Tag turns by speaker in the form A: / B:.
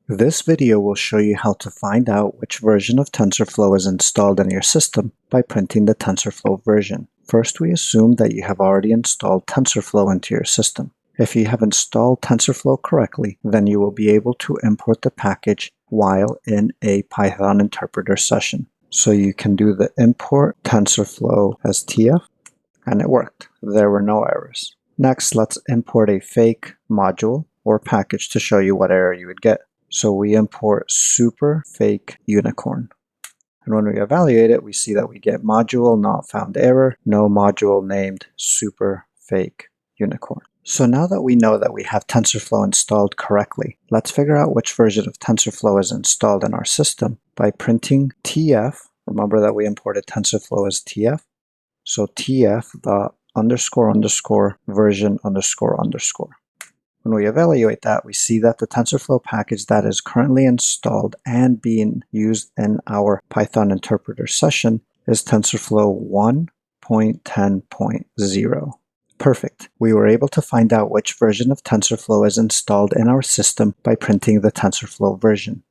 A: This video will show you how to find out which version of TensorFlow is installed in your system by printing the TensorFlow version. First, we assume that you have already installed TensorFlow into your system. If you have installed TensorFlow correctly, then you will be able to import the package while in a Python interpreter session. So you can do the import TensorFlow as TF, and it worked. There were no errors. Next, let's import a fake module or package to show you what error you would get. So we import super fake unicorn. And when we evaluate it, we see that we get module not found error, no module named super fake unicorn. So now that we know that we have TensorFlow installed correctly, let's figure out which version of TensorFlow is installed in our system by printing TF. Remember that we imported TensorFlow as TF. So TF version __. When we evaluate that, we see that the TensorFlow package that is currently installed and being used in our Python interpreter session is TensorFlow 1.10.0. Perfect. We were able to find out which version of TensorFlow is installed in our system by printing the TensorFlow version.